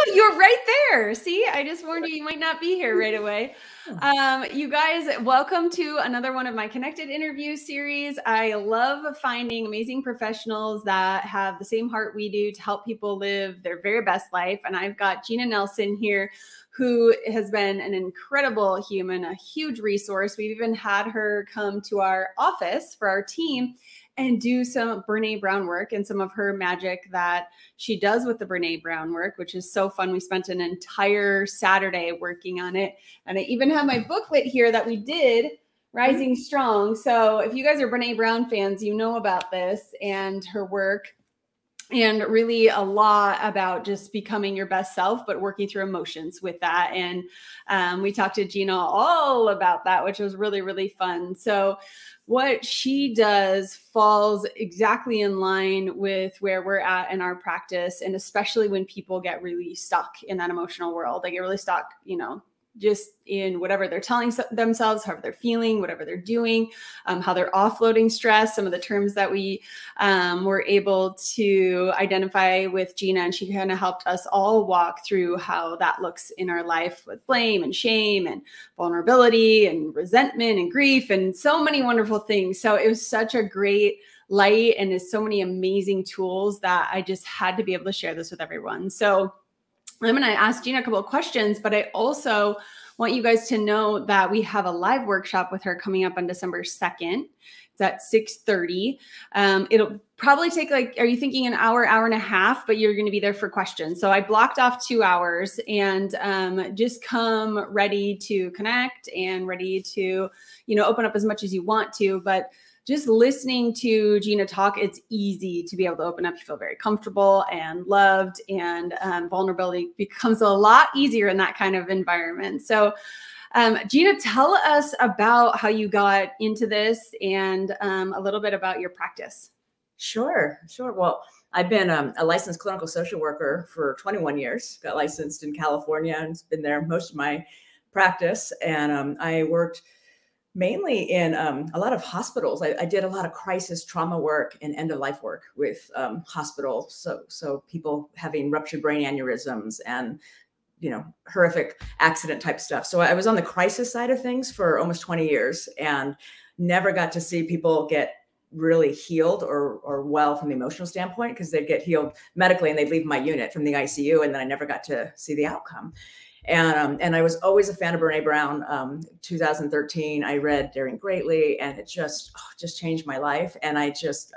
You're right there. See, I just warned you, you might not be here right away. You guys, welcome to another one of my Connected interview series. I love finding amazing professionals that have the same heart we do to help people live their very best life. And I've got Gina Nelson here, who has been an incredible human, a huge resource. We've even had her come to our office for our team and do some Brene Brown work and some of her magic that she does with the Brene Brown work, which is so fun. We spent an entire Saturday working on it. And I even have my booklet here that we did, Rising Strong. So if you guys are Brene Brown fans, you know about this and her work. And really a lot about just becoming your best self, but working through emotions with that. And we talked to Gina all about that, which was really, really fun. So what she does falls exactly in line with where we're at in our practice. And especially when people get really stuck in that emotional world, they get really stuck, just in whatever they're telling themselves, how they're feeling, whatever they're doing, how they're offloading stress, some of the terms that we were able to identify with Gina. And she kind of helped us all walk through how that looks in our life with blame and shame and vulnerability and resentment and grief and so many wonderful things. So it was such a great light and there's so many amazing tools that I just had to be able to share this with everyone. So I'm going to ask Gina a couple of questions, but I also want you guys to know that we have a live workshop with her coming up on December 2nd. It's at 6:30. It'll probably take are you thinking an hour, hour and a half, but you're going to be there for questions. So I blocked off 2 hours and just come ready to connect and ready to, open up as much as you want to, but just listening to Gina talk, it's easy to be able to open up. You feel very comfortable and loved, and vulnerability becomes a lot easier in that kind of environment. So Gina, tell us about how you got into this and a little bit about your practice. Sure. Well, I've been a licensed clinical social worker for 21 years, got licensed in California and been there most of my practice. And I worked mainly in a lot of hospitals. I did a lot of crisis trauma work and end-of-life work with hospitals. So people having ruptured brain aneurysms and, horrific accident type stuff. So I was on the crisis side of things for almost 20 years and never got to see people get really healed or well from the emotional standpoint, because they'd get healed medically and they'd leave my unit from the ICU. And then I never got to see the outcome. And I was always a fan of Brene Brown. 2013, I read Daring Greatly, and it just changed my life. And I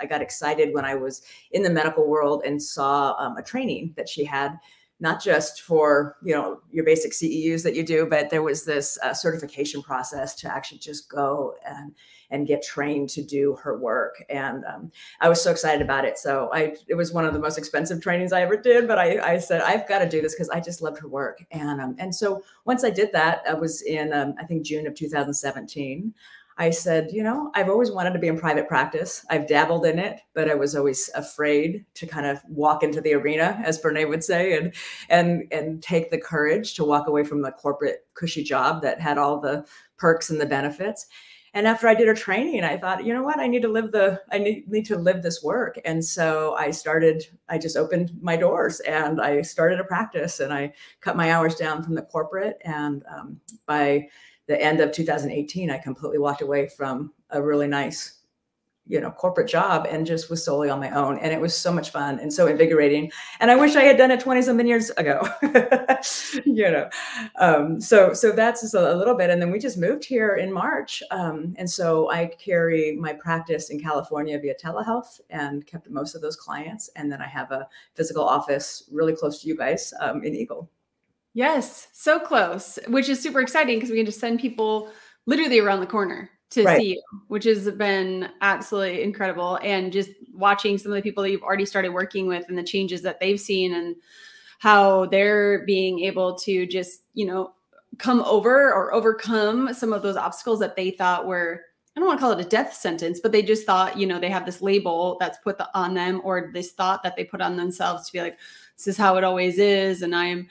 got excited when I was in the medical world and saw a training that she had, not just for, your basic CEUs that you do, but there was this certification process to actually just go and get trained to do her work. And I was so excited about it. So it was one of the most expensive trainings I ever did, but I said, I've got to do this because I just loved her work. And so once I did that, I was in, I think, June of 2017. I said, I've always wanted to be in private practice. I've dabbled in it, but I was always afraid to kind of walk into the arena, as Brene would say, and take the courage to walk away from the corporate cushy job that had all the perks and the benefits. And after I did her training, I thought, you know what, I need to live this work. And so I just opened my doors and I started a practice and I cut my hours down from the corporate. And by the end of 2018, I completely walked away from a really nice, corporate job and just was solely on my own. And it was so much fun and so invigorating. And I wish I had done it 20-something years ago, So that's just a little bit. And then we just moved here in March. And so I carry my practice in California via telehealth and kept most of those clients. And then I have a physical office really close to you guys in Eagle. Yes, so close, which is super exciting because we can just send people literally around the corner to see you, which has been absolutely incredible. And just watching some of the people that you've already started working with and the changes that they've seen and how they're being able to just, come over or overcome some of those obstacles that they thought were, I don't want to call it a death sentence, but they just thought, they have this label that's put on them, or this thought that they put on themselves to be like, this is how it always is. And I'm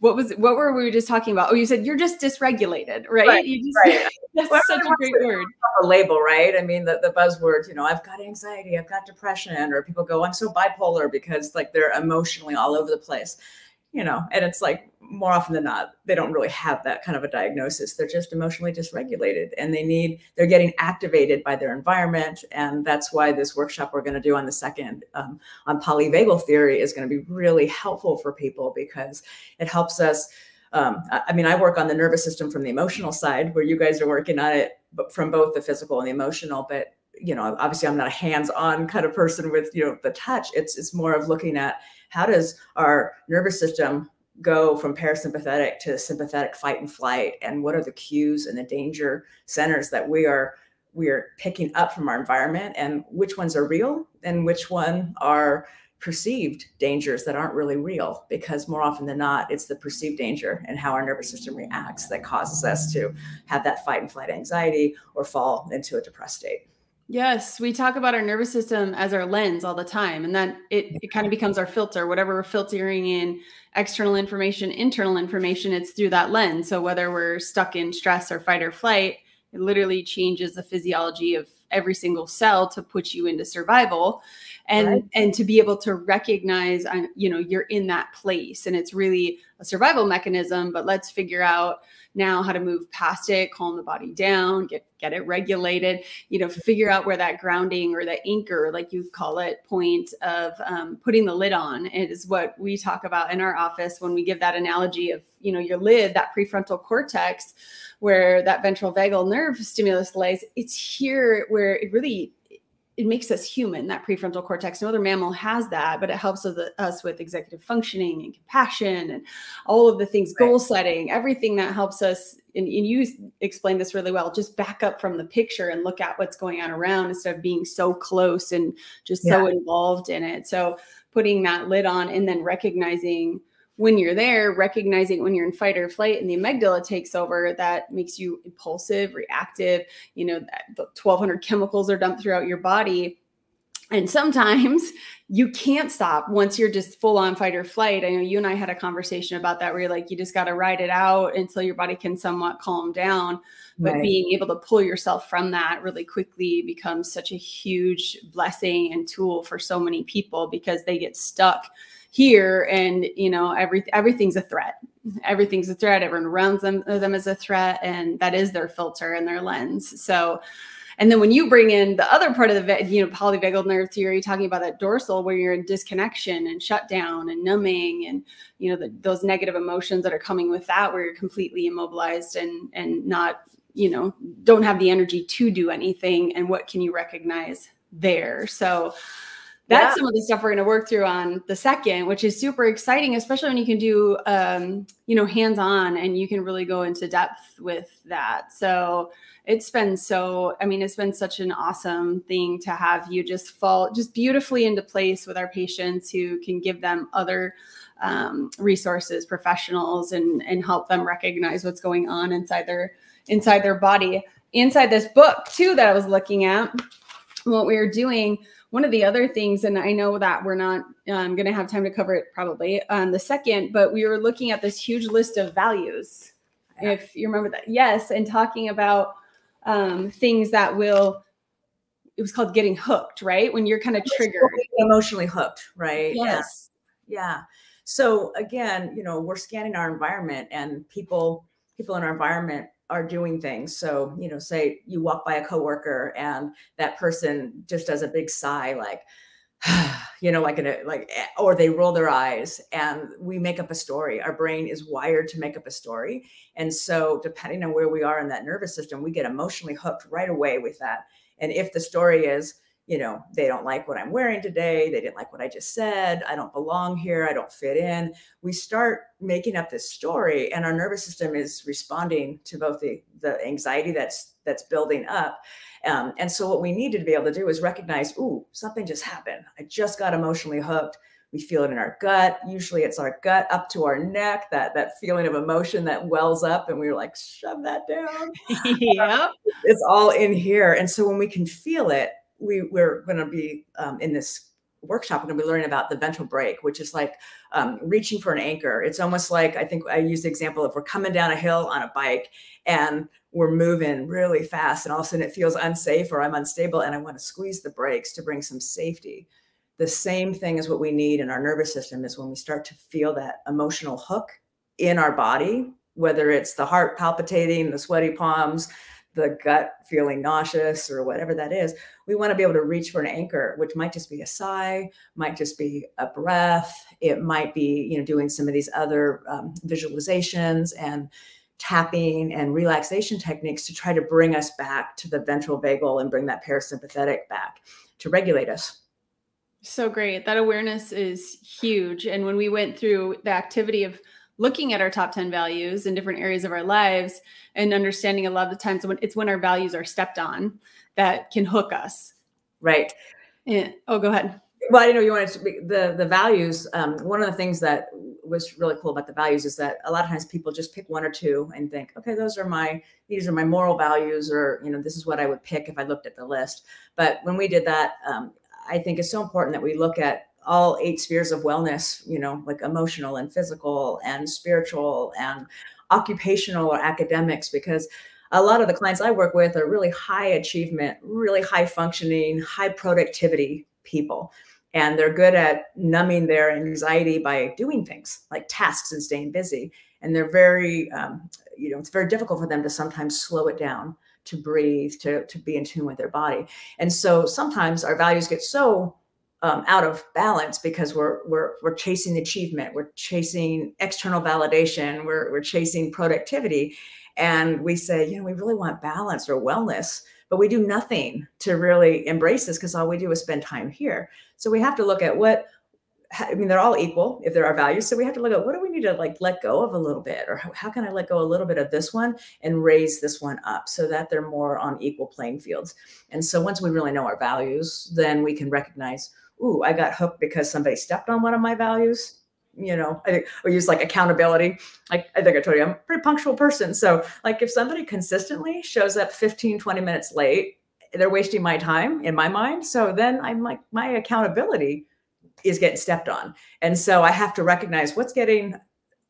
what were we just talking about? Oh, you said you're just dysregulated, right? Right, You just, right. that's Well, such a great word. A label, right? I mean, the buzzwords, you know, I've got anxiety, I've got depression, or people go, I'm so bipolar, because like they're emotionally all over the place, you know, and it's like more often than not, they don't really have that kind of a diagnosis. They're just emotionally dysregulated, and they're getting activated by their environment. And that's why this workshop we're going to do on the 2nd on polyvagal theory is going to be really helpful for people, because it helps us. I mean, I work on the nervous system from the emotional side, where you guys are working on it from both the physical and the emotional. But, you know, obviously I'm not a hands-on kind of person with, you know, the touch. It's more of looking at how does our nervous system go from parasympathetic to sympathetic fight and flight, and what are the cues and the danger centers that we are picking up from our environment, and which ones are real and which one are perceived dangers that aren't really real, because more often than not, it's the perceived danger and how our nervous system reacts that causes us to have that fight and flight anxiety or fall into a depressed state. Yes, we talk about our nervous system as our lens all the time, and that it kind of becomes our filter. Whatever we're filtering in, external information, internal information, it's through that lens. So whether we're stuck in stress or fight or flight, it literally changes the physiology of every single cell to put you into survival. And to be able to recognize, you know, you're in that place, and it's really a survival mechanism, but let's figure out now how to move past it, calm the body down, get it regulated, you know, figure out where that grounding or the anchor, like you call it, point of putting the lid on. It is what we talk about in our office when we give that analogy of, you know, your lid, that prefrontal cortex, where that ventral vagal nerve stimulus lays. It's here where it makes us human, that prefrontal cortex. No other mammal has that, but it helps us with executive functioning and compassion and all of the things, goal setting, everything that helps us. And you explained this really well, just back up from the picture and look at what's going on around instead of being so close and just so involved in it. So putting that lid on, and then recognizing when you're there, recognizing when you're in fight or flight and the amygdala takes over, that makes you impulsive, reactive, you know, the 1,200 chemicals are dumped throughout your body. And sometimes you can't stop once you're just full on fight or flight. I know you and I had a conversation about that, where you're like, you just got to ride it out until your body can somewhat calm down. But being able to pull yourself from that really quickly becomes such a huge blessing and tool for so many people, because they get stuck here, and you know, everything's a threat. Everything's a threat. Everyone around them as a threat, and that is their filter and their lens. So, and then when you bring in the other part of the, you know, polyvagal nerve theory, talking about that dorsal, where you're in disconnection and shutdown and numbing, and you know, those negative emotions that are coming with that, where you're completely immobilized and not, you know, don't have the energy to do anything. And what can you recognize there? So that's some of the stuff we're going to work through on the 2nd, which is super exciting, especially when you can do, you know, hands-on, and you can really go into depth with that. So it's been such an awesome thing to have you just fall just beautifully into place with our patients, who can give them other resources, professionals, and help them recognize what's going on inside their body. Inside this book too, that I was looking at, what we were doing, one of the other things, and I know that we're not going to have time to cover it probably on the 2nd, but we were looking at this huge list of values, if you remember that. Yes. And talking about things that it was called getting hooked, right? When you're kind of triggered. Emotionally hooked, right? Yes. Yeah. So again, you know, we're scanning our environment, and people in our environment are doing things. So, you know, say you walk by a coworker and that person just does a big sigh, like, you know, or they roll their eyes, and we make up a story. Our brain is wired to make up a story. And so depending on where we are in that nervous system, we get emotionally hooked right away with that. And if the story is, you know, they don't like what I'm wearing today, they didn't like what I just said, I don't belong here, I don't fit in, we start making up this story, and our nervous system is responding to both the anxiety that's building up. And so what we needed to be able to do is recognize, ooh, something just happened. I just got emotionally hooked. We feel it in our gut. Usually it's our gut up to our neck, that feeling of emotion that wells up, and we're like, shove that down. Yeah. It's all in here. And so when we can feel it, we're going to be in this workshop, we're going to be learning about the ventral brake, which is like reaching for an anchor. It's almost like, I think I use the example of we're coming down a hill on a bike and we're moving really fast, and all of a sudden it feels unsafe or I'm unstable and I want to squeeze the brakes to bring some safety. The same thing is what we need in our nervous system is when we start to feel that emotional hook in our body, whether it's the heart palpitating, the sweaty palms, the gut feeling nauseous, or whatever that is. We want to be able to reach for an anchor, which might just be a sigh, might just be a breath. It might be, doing some of these other visualizations and tapping and relaxation techniques to try to bring us back to the ventral vagal and bring that parasympathetic back to regulate us. So great. That awareness is huge. And when we went through the activity of looking at our top 10 values in different areas of our lives and understanding a lot of the times when our values are stepped on that can hook us. Right. Yeah. Oh, go ahead. Well, you wanted to be the values. One of the things that was really cool about the values is that a lot of times people just pick one or two and think, okay, these are my moral values, or, this is what I would pick if I looked at the list. But when we did that, I think it's so important that we look at all 8 spheres of wellness, like emotional and physical and spiritual and occupational or academics, because a lot of the clients I work with are really high achievement, really high functioning, high productivity people. And they're good at numbing their anxiety by doing things like tasks and staying busy. And they're very, it's very difficult for them to sometimes slow it down, to breathe, to be in tune with their body. And so sometimes our values get so out of balance because we're chasing achievement, we're chasing external validation, we're chasing productivity, and we say, we really want balance or wellness, but we do nothing to really embrace this because all we do is spend time here. So we have to look at they're all equal if there are values. So we have to look at what do we need to let go of a little bit, or how can I let go a little bit of this one and raise this one up so that they're more on equal playing fields. And so once we really know our values, then we can recognize, ooh, I got hooked because somebody stepped on one of my values. I think we use accountability. I think I told you I'm a pretty punctual person. So if somebody consistently shows up 15, 20 minutes late, they're wasting my time in my mind. So then I'm like, my accountability is getting stepped on. And so I have to recognize what's getting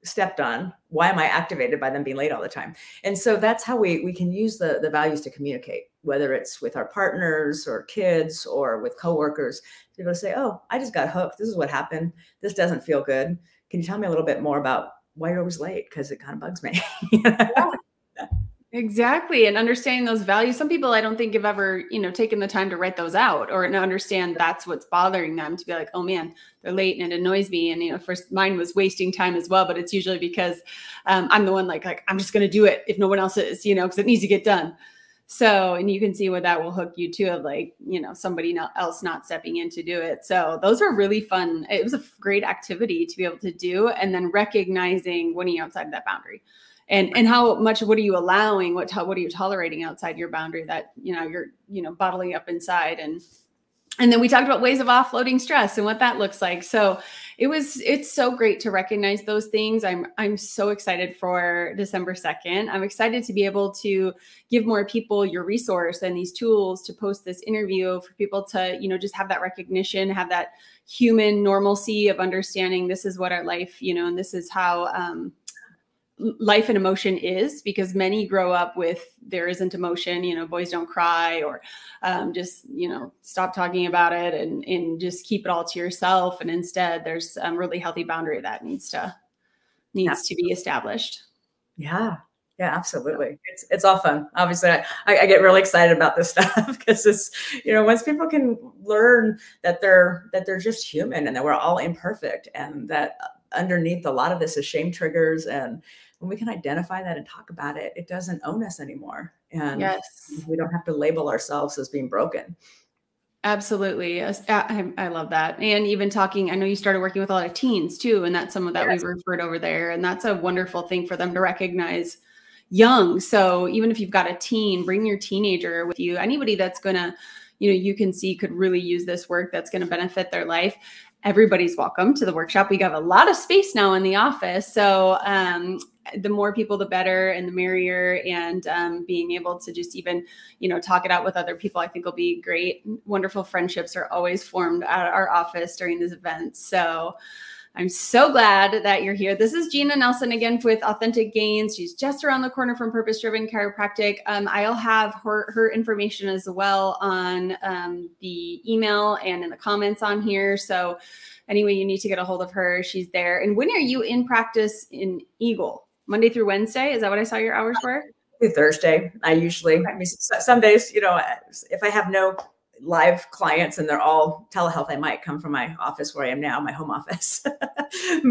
stepped on. Why am I activated by them being late all the time? And so that's how we can use the values to communicate, whether it's with our partners or kids or with coworkers, to be able to say, oh, I just got hooked. This is what happened. This doesn't feel good. Can you tell me a little bit more about why you're always late? Because it kind of bugs me. Yeah. Exactly. And understanding those values. Some people I don't think have ever, taken the time to write those out or to understand that's what's bothering them, to be like, oh man, they're late and it annoys me. And, first mine was wasting time as well, but it's usually because I'm the one like, I'm just going to do it if no one else is, because it needs to get done. So, and you can see where that will hook you too, of somebody else not stepping in to do it. So those are really fun. It was a great activity to be able to do. And then recognizing when you're outside of that boundary. And how much, what are you allowing? What are you tolerating outside your boundary that, you're, bottling up inside. And then we talked about ways of offloading stress and what that looks like. So it's so great to recognize those things. I'm so excited for December 2nd. I'm excited to be able to give more people your resource and these tools to post this interview for people to, just have that recognition, have that human normalcy of understanding this is what our life, and this is how, life and emotion is, because many grow up with there isn't emotion, boys don't cry, or just, stop talking about it and just keep it all to yourself. And instead there's a really healthy boundary that needs to be established. Yeah. Yeah, absolutely. It's all fun. Obviously I get really excited about this stuff because it's, once people can learn that they're just human and that we're all imperfect, and that underneath a lot of this is shame triggers, and when we can identify that and talk about it, it doesn't own us anymore. And yes, we don't have to label ourselves as being broken. Absolutely. I love that. And even talking, I know you started working with a lot of teens too, and that's some of that we've referred over there. And that's a wonderful thing for them to recognize young. So even if you've got a teen, bring your teenager with you. Anybody that's going to, you can see could really use this work that's going to benefit their life, everybody's welcome to the workshop. We have a lot of space now in the office. So the more people, the better, and the merrier. And being able to just even, talk it out with other people, I think will be great. Wonderful friendships are always formed at our office during these events. So I'm so glad that you're here. This is Gina Nelson again with Authentic Gains. She's just around the corner from Purpose Driven Chiropractic. I'll have her information as well on the email and in the comments on here. So anyway, you need to get a hold of her. She's there. And when are you in practice in Eagle? Monday through Wednesday? Is that what I saw your hours were? Thursday. I usually, some days, if I have no live clients and they're all telehealth, I might come from my office where I am now, my home office.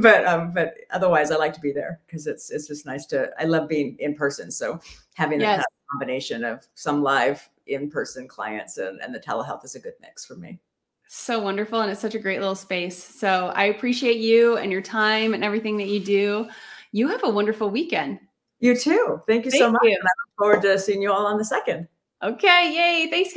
but otherwise I like to be there because it's just nice I love being in person. So having that kind of combination of some live in-person clients and the telehealth is a good mix for me. So wonderful. And it's such a great little space. So I appreciate you and your time and everything that you do. You have a wonderful weekend. You too. Thank you so much. And I look forward to seeing you all on the 2nd. Okay. Yay. Thanks, guys.